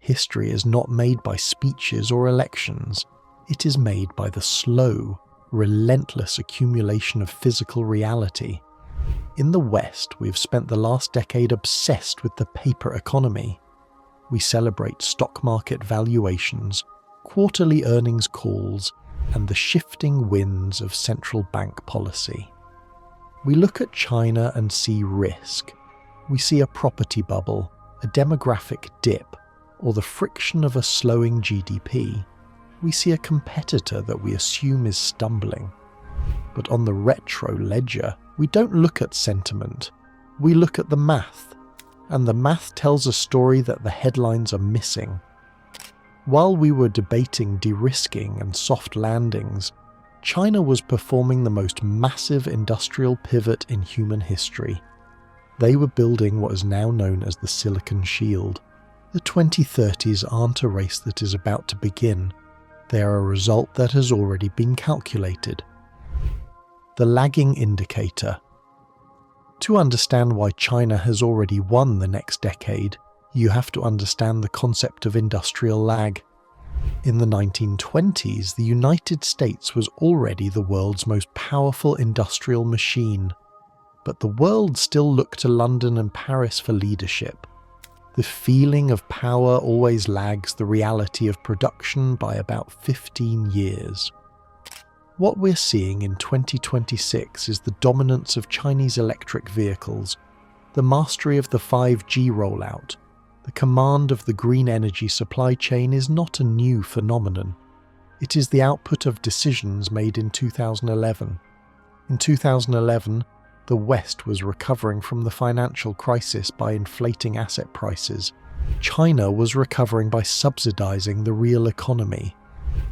History is not made by speeches or elections. It is made by the slow, relentless accumulation of physical reality. In the West, we've spent the last decade obsessed with the paper economy. We celebrate stock market valuations, quarterly earnings calls, and the shifting winds of central bank policy. We look at China and see risk. We see a property bubble, a demographic dip, or the friction of a slowing GDP. We see a competitor that we assume is stumbling. But on the retro ledger, we don't look at sentiment. We look at the math. And the math tells a story that the headlines are missing. While we were debating de-risking and soft landings, China was performing the most massive industrial pivot in human history. They were building what is now known as the Silicon Shield. The 2030s aren't a race that is about to begin. They are a result that has already been calculated. The lagging indicator. To understand why China has already won the next decade, you have to understand the concept of industrial lag. In the 1920s, the United States was already the world's most powerful industrial machine. But the world still looked to London and Paris for leadership. The feeling of power always lags the reality of production by about 15 years. What we're seeing in 2026 is the dominance of Chinese electric vehicles, the mastery of the 5G rollout. The command of the green energy supply chain is not a new phenomenon. It is the output of decisions made in 2011. In 2011, the West was recovering from the financial crisis by inflating asset prices. China was recovering by subsidizing the real economy.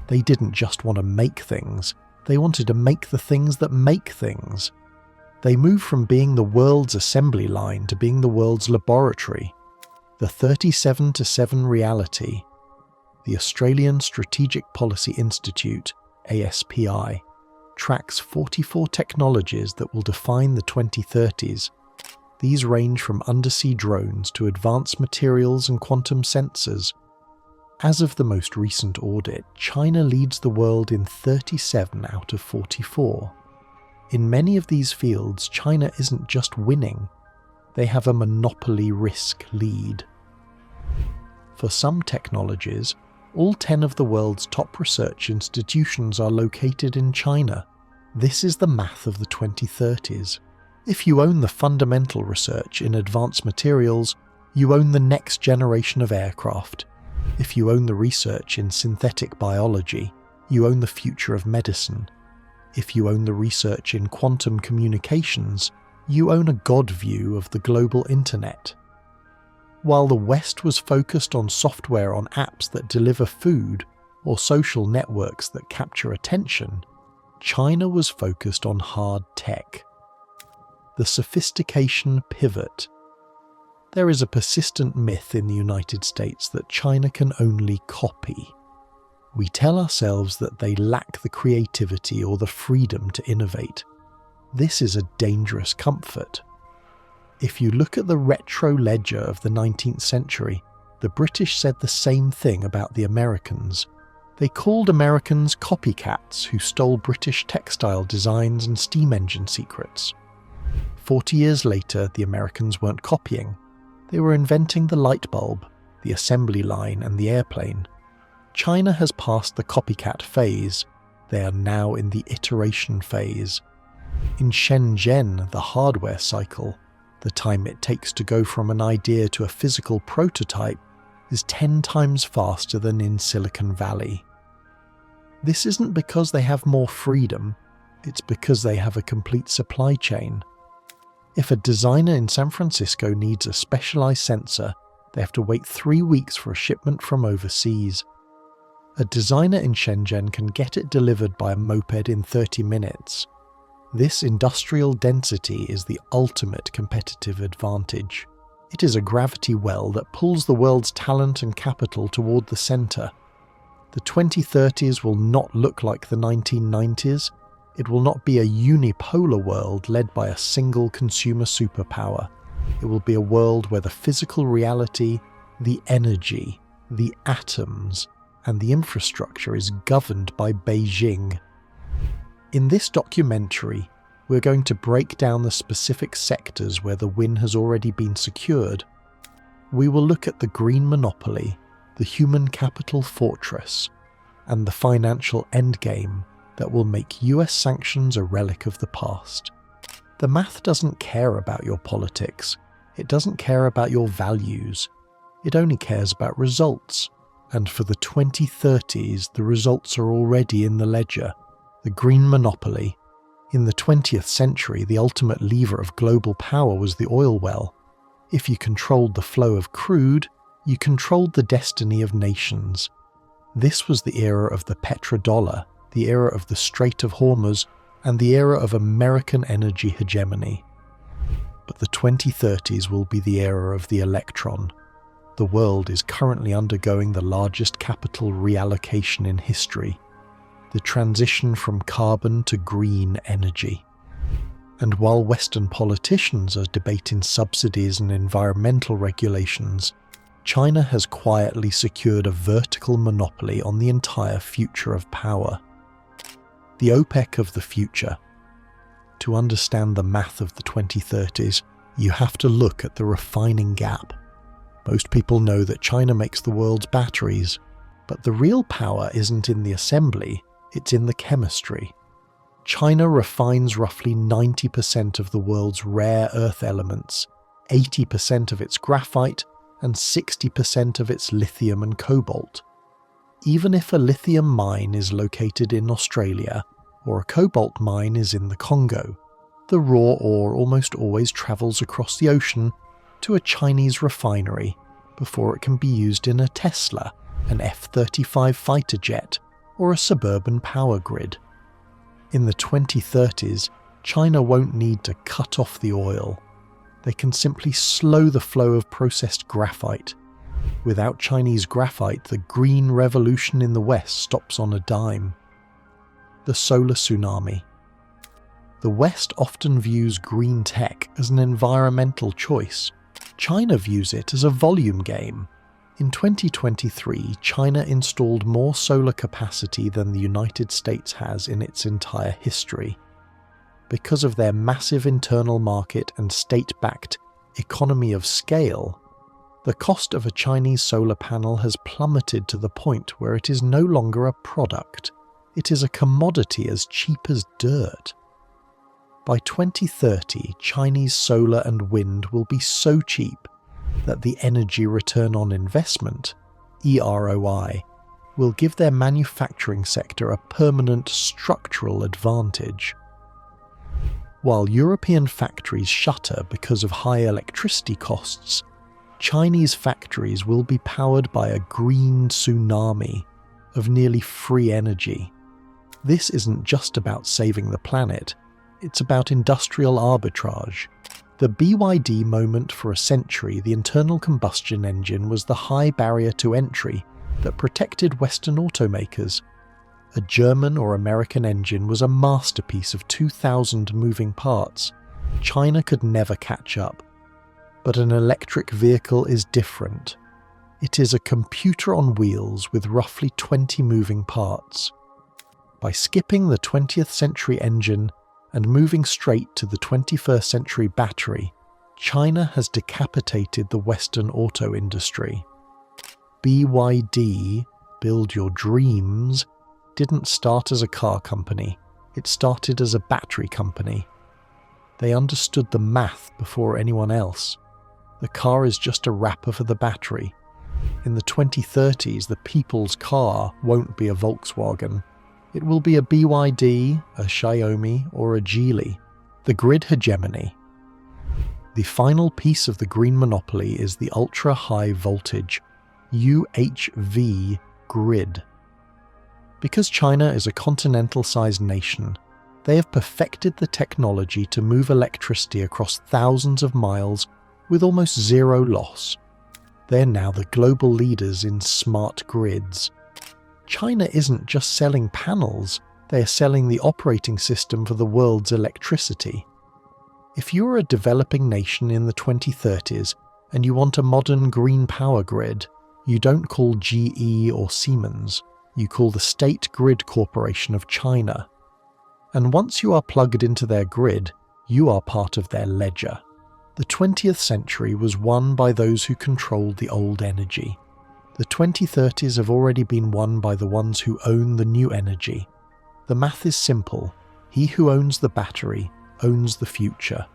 They didn't just want to make things, they wanted to make the things that make things. They moved from being the world's assembly line to being the world's laboratory. The 37-7 reality. The Australian Strategic Policy Institute, ASPI, tracks 44 technologies that will define the 2030s. These range from undersea drones to advanced materials and quantum sensors. As of the most recent audit, China leads the world in 37 out of 44. In many of these fields, China isn't just winning, they have a monopoly risk lead. For some technologies, all 10 of the world's top research institutions are located in China. This is the math of the 2030s. If you own the fundamental research in advanced materials, you own the next generation of aircraft. If you own the research in synthetic biology, you own the future of medicine. If you own the research in quantum communications, you own a God view of the global internet. While the West was focused on software on apps that deliver food or social networks that capture attention, China was focused on hard tech. The sophistication pivot. There is a persistent myth in the United States that China can only copy. We tell ourselves that they lack the creativity or the freedom to innovate. This is a dangerous comfort. If you look at the retro ledger of the 19th century, the British said the same thing about the Americans. They called Americans copycats who stole British textile designs and steam engine secrets. 40 years later, the Americans weren't copying. They were inventing the light bulb, the assembly line, and the airplane. China has passed the copycat phase. They are now in the iteration phase. In Shenzhen, the hardware cycle, the time it takes to go from an idea to a physical prototype is 10 times faster than in Silicon Valley. This isn't because they have more freedom, it's because they have a complete supply chain. If a designer in San Francisco needs a specialized sensor, they have to wait 3 weeks for a shipment from overseas. A designer in Shenzhen can get it delivered by a moped in 30 minutes. This industrial density is the ultimate competitive advantage. It is a gravity well that pulls the world's talent and capital toward the center. The 2030s will not look like the 1990s. It will not be a unipolar world led by a single consumer superpower. It will be a world where the physical reality, the energy, the atoms, and the infrastructure is governed by Beijing. In this documentary, we're going to break down the specific sectors where the win has already been secured. We will look at the green monopoly, the human capital fortress, and the financial endgame that will make US sanctions a relic of the past. The math doesn't care about your politics. It doesn't care about your values. It only cares about results. And for the 2030s, the results are already in the ledger. The green monopoly. In the 20th century, the ultimate lever of global power was the oil well. If you controlled the flow of crude, you controlled the destiny of nations. This was the era of the petrodollar, the era of the Strait of Hormuz, and the era of American energy hegemony. But the 2030s will be the era of the electron. The world is currently undergoing the largest capital reallocation in history, the transition from carbon to green energy. And while Western politicians are debating subsidies and environmental regulations, China has quietly secured a vertical monopoly on the entire future of power. The OPEC of the future. To understand the math of the 2030s, you have to look at the refining gap. Most people know that China makes the world's batteries, but the real power isn't in the assembly, it's in the chemistry. China refines roughly 90% of the world's rare earth elements, 80% of its graphite, and 60% of its lithium and cobalt. Even if a lithium mine is located in Australia, or a cobalt mine is in the Congo, the raw ore almost always travels across the ocean to a Chinese refinery before it can be used in a Tesla, an F-35 fighter jet, or a suburban power grid. In the 2030s, China won't need to cut off the oil. They can simply slow the flow of processed graphite. Without Chinese graphite, the green revolution in the West stops on a dime. The solar tsunami. The West often views green tech as an environmental choice. China views it as a volume game. In 2023, China installed more solar capacity than the United States has in its entire history. Because of their massive internal market and state-backed economy of scale, the cost of a Chinese solar panel has plummeted to the point where it is no longer a product. It is a commodity as cheap as dirt. By 2030, Chinese solar and wind will be so cheap that the energy return on investment, EROI, will give their manufacturing sector a permanent structural advantage. While European factories shutter because of high electricity costs, Chinese factories will be powered by a green tsunami of nearly free energy. This isn't just about saving the planet, it's about industrial arbitrage. The BYD moment for a century, the internal combustion engine was the high barrier to entry that protected Western automakers. A German or American engine was a masterpiece of 2,000 moving parts. China could never catch up. But an electric vehicle is different. It is a computer on wheels with roughly 20 moving parts. By skipping the 20th century engine and moving straight to the 21st century battery, China has decapitated the Western auto industry. BYD, Build Your Dreams, didn't start as a car company, it started as a battery company. They understood the math before anyone else. The car is just a wrapper for the battery. In the 2030s, the people's car won't be a Volkswagen. It will be a BYD, a Xiaomi, or a Geely. The grid hegemony. The final piece of the green monopoly is the ultra-high voltage, UHV, grid. Because China is a continental-sized nation, they have perfected the technology to move electricity across thousands of miles with almost zero loss. They are now the global leaders in smart grids. China isn't just selling panels, they are selling the operating system for the world's electricity. If you are a developing nation in the 2030s and you want a modern green power grid, You don't call GE or Siemens, you call the State Grid Corporation of China. And once you are plugged into their grid, you are part of their ledger. The 20th century was won by those who controlled the old energy. The 2030s have already been won by the ones who own the new energy. The math is simple. He who owns the battery owns the future.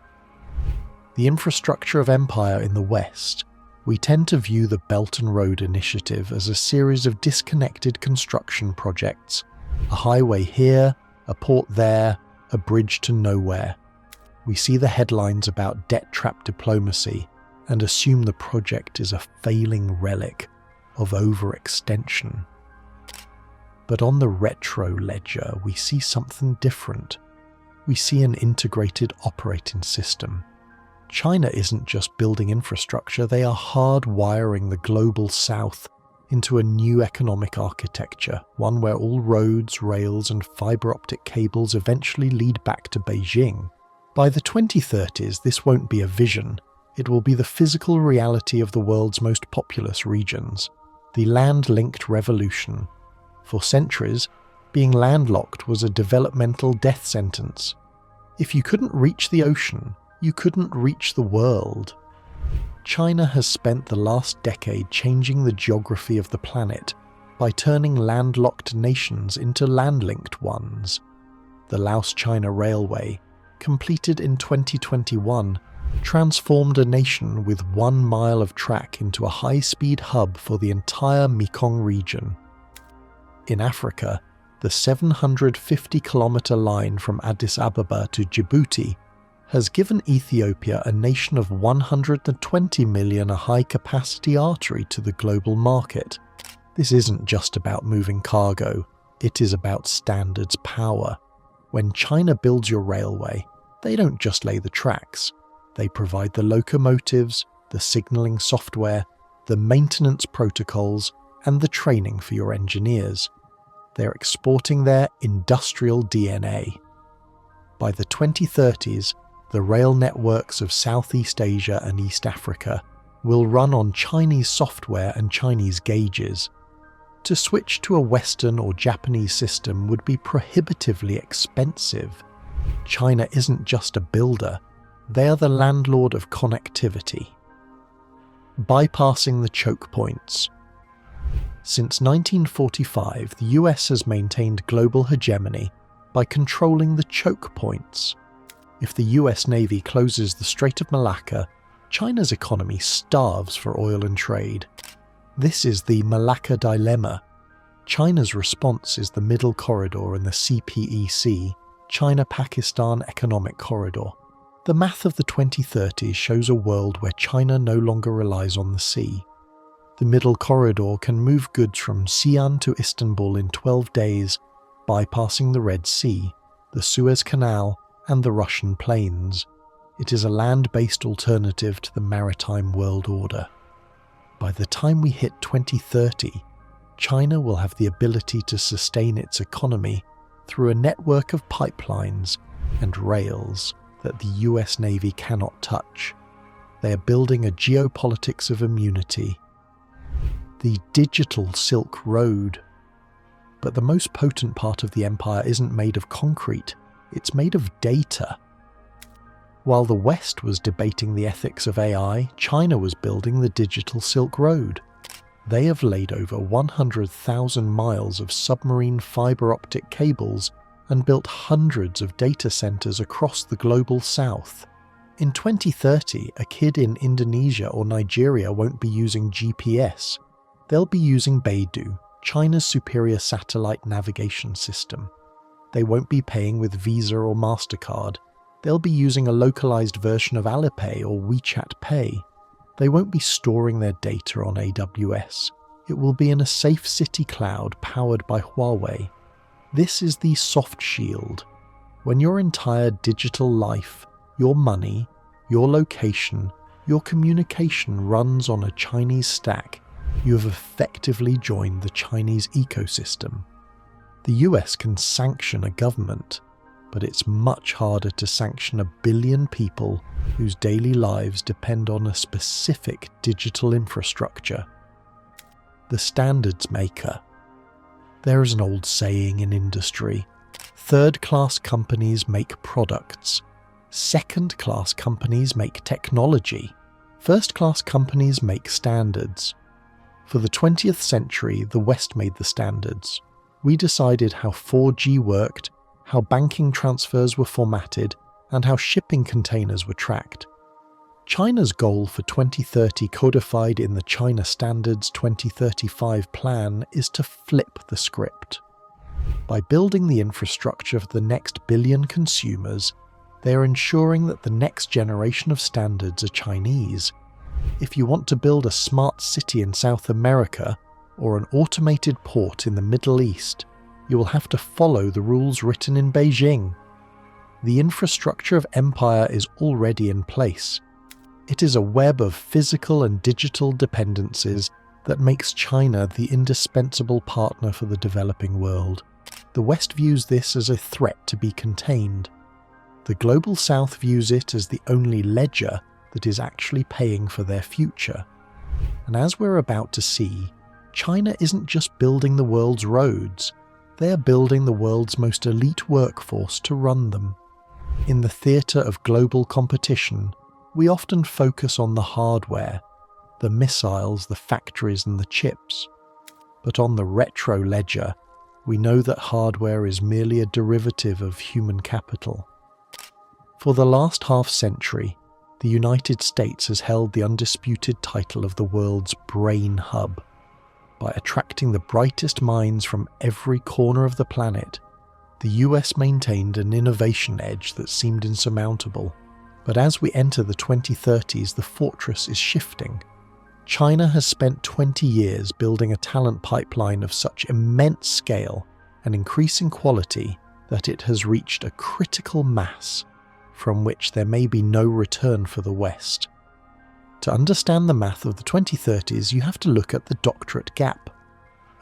The infrastructure of empire in the West, we tend to view the Belt and Road Initiative as a series of disconnected construction projects. A highway here, a port there, a bridge to nowhere. We see the headlines about debt-trap diplomacy and assume the project is a failing relic of overextension. But on the retro ledger, we see something different. We see an integrated operating system. China isn't just building infrastructure, they are hardwiring the global south into a new economic architecture, one where all roads, rails and fiber optic cables eventually lead back to Beijing. By the 2030s, this won't be a vision, it will be the physical reality of the world's most populous regions, the land-linked revolution. For centuries, being landlocked was a developmental death sentence. If you couldn't reach the ocean, you couldn't reach the world. China has spent the last decade changing the geography of the planet by turning landlocked nations into land-linked ones. The Laos-China Railway, completed in 2021, transformed a nation with 1 mile of track into a high-speed hub for the entire Mekong region. In Africa, the 750-kilometre line from Addis Ababa to Djibouti has given Ethiopia, a nation of 120 million, a high-capacity artery to the global market. This isn't just about moving cargo, it is about standards power. When China builds your railway, they don't just lay the tracks. They provide the locomotives, the signalling software, the maintenance protocols, and the training for your engineers. They're exporting their industrial DNA. By the 2030s, the rail networks of Southeast Asia and East Africa will run on Chinese software and Chinese gauges. To switch to a Western or Japanese system would be prohibitively expensive. China isn't just a builder, they are the landlord of connectivity. Bypassing the choke points. Since 1945, the US has maintained global hegemony by controlling the choke points. If the US Navy closes the Strait of Malacca, China's economy starves for oil and trade. This is the Malacca dilemma. China's response is the Middle Corridor and the CPEC, China-Pakistan Economic Corridor. The math of the 2030s shows a world where China no longer relies on the sea. The Middle Corridor can move goods from Xi'an to Istanbul in 12 days, bypassing the Red Sea, the Suez Canal, and the Russian plains. It is a land-based alternative to the maritime world order. By the time we hit 2030, China will have the ability to sustain its economy through a network of pipelines and rails that the US Navy cannot touch. They are building a geopolitics of immunity. The digital Silk Road. But the most potent part of the empire isn't made of concrete, it's made of data. While the West was debating the ethics of AI, China was building the digital Silk Road. They have laid over 100,000 miles of submarine fiber optic cables and built hundreds of data centers across the global south. In 2030, a kid in Indonesia or Nigeria won't be using GPS. They'll be using Beidou, China's superior satellite navigation system. They won't be paying with Visa or MasterCard. They'll be using a localized version of Alipay or WeChat Pay. They won't be storing their data on AWS. It will be in a safe city cloud powered by Huawei. This is the soft shield. When your entire digital life, your money, your location, your communication runs on a Chinese stack, you have effectively joined the Chinese ecosystem. The US can sanction a government, but it's much harder to sanction 1 billion people whose daily lives depend on a specific digital infrastructure. the standards maker. There is an old saying in industry: third-class companies make products, second-class companies make technology, first-class companies make standards. For the 20th century, the West made the standards. We decided how 4G worked, how banking transfers were formatted, and how shipping containers were tracked. China's goal for 2030, codified in the China Standards 2035 plan, is to flip the script. By building the infrastructure for the next billion consumers, they are ensuring that the next generation of standards are Chinese. If you want to build a smart city in South America or an automated port in the Middle East, you will have to follow the rules written in Beijing. The infrastructure of empire is already in place. It is a web of physical and digital dependencies that makes China the indispensable partner for the developing world. The West views this as a threat to be contained. The Global South views it as the only ledger that is actually paying for their future. And as we're about to see, China isn't just building the world's roads, they are building the world's most elite workforce to run them. In the theatre of global competition, we often focus on the hardware, the missiles, the factories and the chips. But on the retro ledger, we know that hardware is merely a derivative of human capital. For the last half-century, the United States has held the undisputed title of the world's brain hub. By attracting the brightest minds from every corner of the planet, the US maintained an innovation edge that seemed insurmountable. But as we enter the 2030s, the fortress is shifting. China has spent 20 years building a talent pipeline of such immense scale and increasing quality that it has reached a critical mass from which there may be no return for the West. To understand the math of the 2030s, you have to look at the doctorate gap.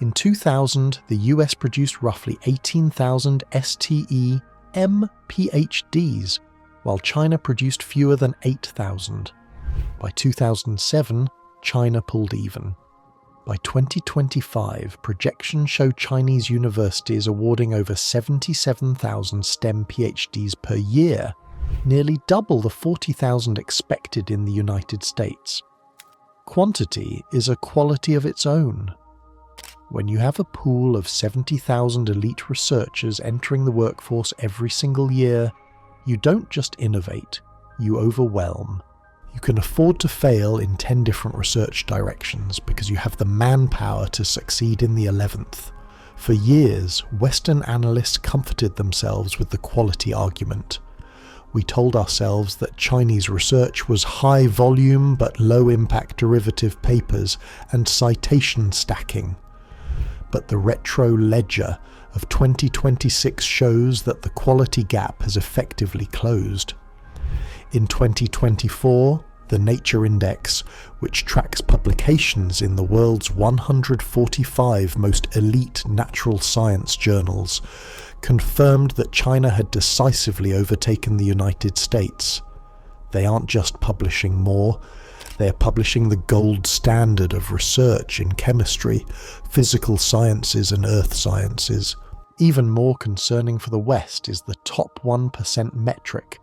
In 2000, the US produced roughly 18,000 STEM PhDs, while China produced fewer than 8,000. By 2007, China pulled even. By 2025, projections show Chinese universities awarding over 77,000 STEM PhDs per year, nearly double the 40,000 expected in the United States. Quantity is a quality of its own. When you have a pool of 70,000 elite researchers entering the workforce every single year, you don't just innovate, you overwhelm. You can afford to fail in 10 different research directions because you have the manpower to succeed in the 11th. For years, Western analysts comforted themselves with the quality argument. We told ourselves that Chinese research was high volume but low impact derivative papers and citation stacking. But the retro ledger of 2026 shows that the quality gap has effectively closed. In 2024, the Nature Index, which tracks publications in the world's 145 most elite natural science journals, confirmed that China had decisively overtaken the United States. They aren't just publishing more, they are publishing the gold standard of research in chemistry, physical sciences and earth sciences. Even more concerning for the West is the top 1% metric.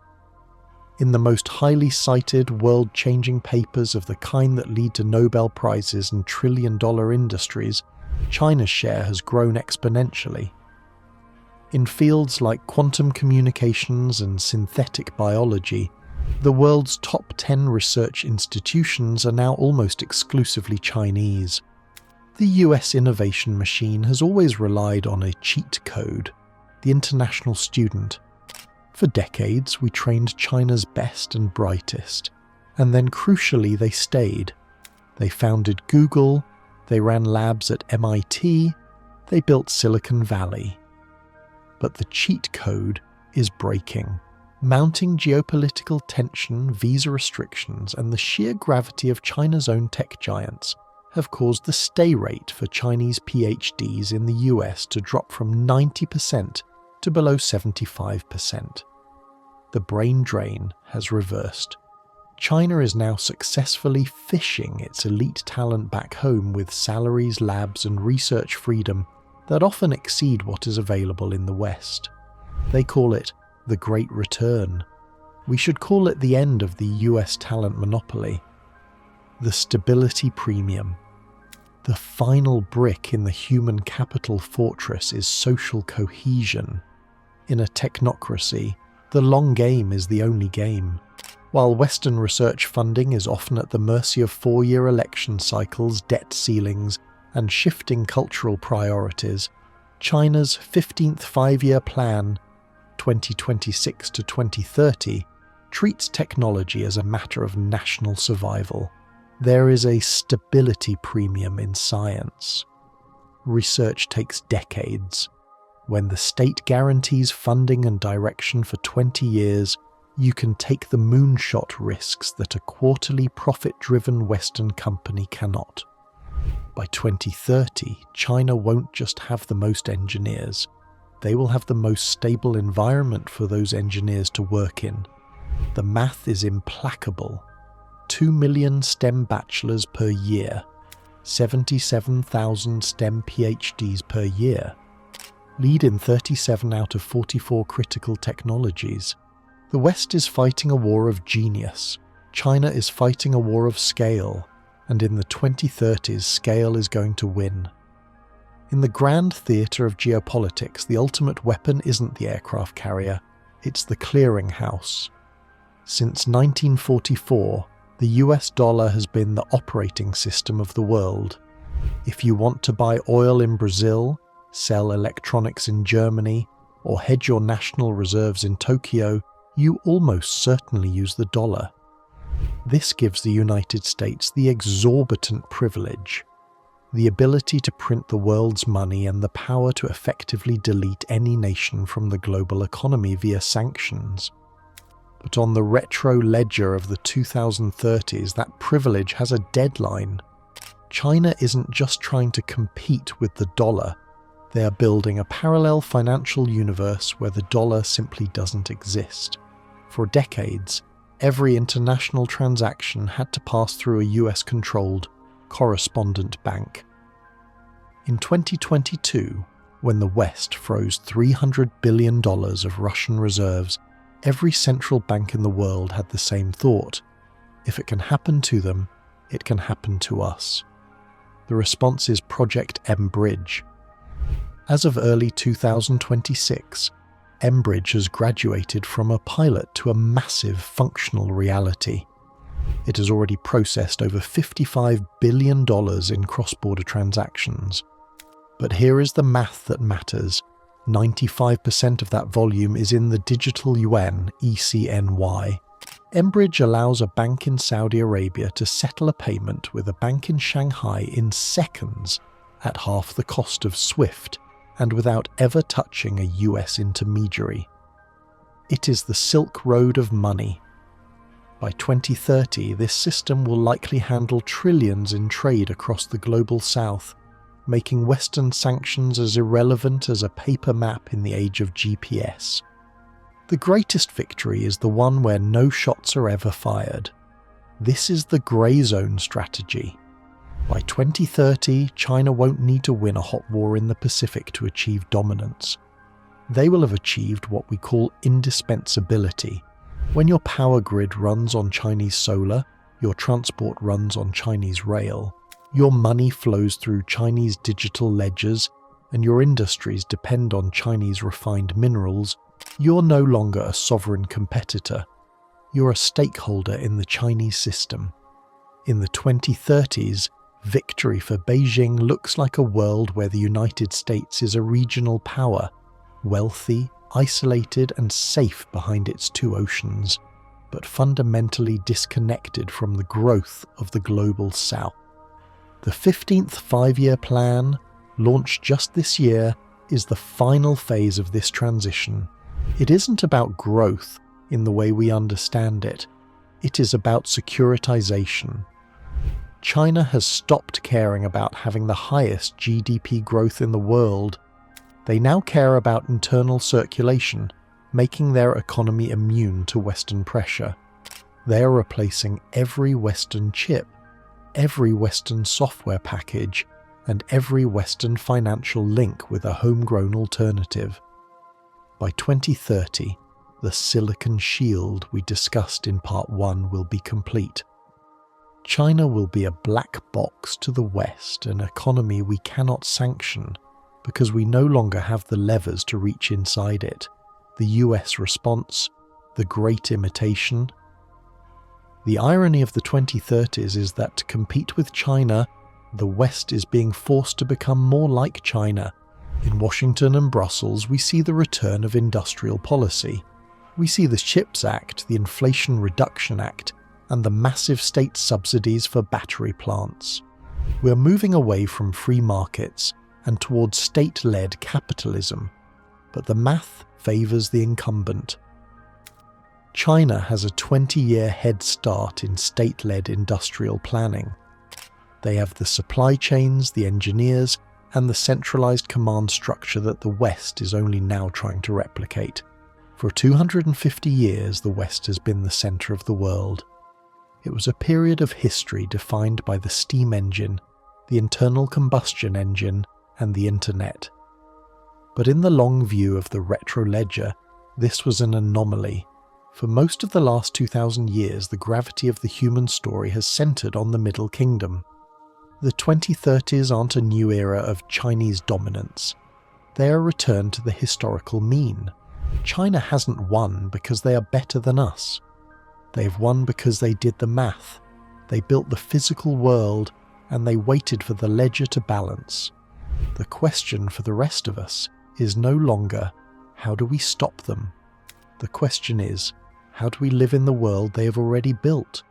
In the most highly cited, world-changing papers of the kind that lead to Nobel Prizes and trillion-dollar industries, China's share has grown exponentially. In fields like quantum communications and synthetic biology, the world's top 10 research institutions are now almost exclusively Chinese. The US innovation machine has always relied on a cheat code, the international student. For decades, we trained China's best and brightest, and then crucially they stayed. They founded Google, they ran labs at MIT, they built Silicon Valley. But the cheat code is breaking. Mounting geopolitical tension, visa restrictions, and the sheer gravity of China's own tech giants have caused the stay rate for Chinese PhDs in the US to drop from 90% to below 75%. The brain drain has reversed. China is now successfully fishing its elite talent back home with salaries, labs, and research freedom that often exceed what is available in the West. They call it the Great Return. We should call it the end of the US talent monopoly. The stability premium. The final brick in the human capital fortress is social cohesion. In a technocracy, the long game is the only game. While Western research funding is often at the mercy of 4-year election cycles, debt ceilings, and shifting cultural priorities, China's 15th Five-Year Plan, 2026 to 2030, treats technology as a matter of national survival. There is a stability premium in science. Research takes decades. When the state guarantees funding and direction for 20 years, you can take the moonshot risks that a quarterly profit-driven Western company cannot. By 2030, China won't just have the most engineers. They will have the most stable environment for those engineers to work in. The math is implacable. 2 million STEM bachelors per year, 77,000 STEM PhDs per year. Lead in 37 out of 44 critical technologies. The West is fighting a war of genius. China is fighting a war of scale. And in the 2030s, scale is going to win. In the grand theatre of geopolitics, the ultimate weapon isn't the aircraft carrier, it's the clearinghouse. Since 1944, the US dollar has been the operating system of the world. If you want to buy oil in Brazil, sell electronics in Germany, or hedge your national reserves in Tokyo, you almost certainly use the dollar. This gives the United States the exorbitant privilege, the ability to print the world's money and the power to effectively delete any nation from the global economy via sanctions. But on the retro ledger of the 2030s, that privilege has a deadline. China isn't just trying to compete with the dollar. They are building a parallel financial universe where the dollar simply doesn't exist. For decades, every international transaction had to pass through a US-controlled correspondent bank. In 2022, when the West froze $300 billion of Russian reserves, every central bank in the world had the same thought. If it can happen to them, it can happen to us. The response is Project M-Bridge. As of early 2026, M-Bridge has graduated from a pilot to a massive functional reality. It has already processed over $55 billion in cross-border transactions. But here is the math that matters. 95% of that volume is in the digital yuan, ECNY. M-Bridge allows a bank in Saudi Arabia to settle a payment with a bank in Shanghai in seconds at half the cost of SWIFT and without ever touching a US intermediary. It is the Silk Road of money. By 2030, this system will likely handle trillions in trade across the global south, making Western sanctions as irrelevant as a paper map in the age of GPS. The greatest victory is the one where no shots are ever fired. This is the grey zone strategy. By 2030, China won't need to win a hot war in the Pacific to achieve dominance. They will have achieved what we call indispensability. When your power grid runs on Chinese solar, your transport runs on Chinese rail, your money flows through Chinese digital ledgers, and your industries depend on Chinese refined minerals, you're no longer a sovereign competitor. You're a stakeholder in the Chinese system. In the 2030s, victory for Beijing looks like a world where the United States is a regional power, wealthy, isolated and safe behind its two oceans, but fundamentally disconnected from the growth of the global south. The 15th Five-Year Plan, launched just this year, is the final phase of this transition. It isn't about growth in the way we understand it. It is about securitization. China has stopped caring about having the highest GDP growth in the world. They now care about internal circulation, making their economy immune to Western pressure. They are replacing every Western chip, every Western software package, and every Western financial link with a homegrown alternative. By 2030, the silicon shield we discussed in Part 1 will be complete. China will be a black box to the West, an economy we cannot sanction because we no longer have the levers to reach inside it. The US response, the great imitation. The irony of the 2030s is that to compete with China, the West is being forced to become more like China. In Washington and Brussels, we see the return of industrial policy. We see the CHIPS Act, the Inflation Reduction Act, and the massive state subsidies for battery plants. We are moving away from free markets and towards state-led capitalism, but the math favours the incumbent. China has a 20-year head start in state-led industrial planning. They have the supply chains, the engineers, and the centralised command structure that the West is only now trying to replicate. For 250 years, the West has been the centre of the world. It was a period of history defined by the steam engine, the internal combustion engine, and the internet. But in the long view of the retroledger, this was an anomaly. For most of the last 2,000 years, the gravity of the human story has centred on the Middle Kingdom. The 2030s aren't a new era of Chinese dominance. They are a return to the historical mean. China hasn't won because they are better than us. They've won because they did the math. They built the physical world, and they waited for the ledger to balance. The question for the rest of us is no longer, how do we stop them? The question is, how do we live in the world they have already built?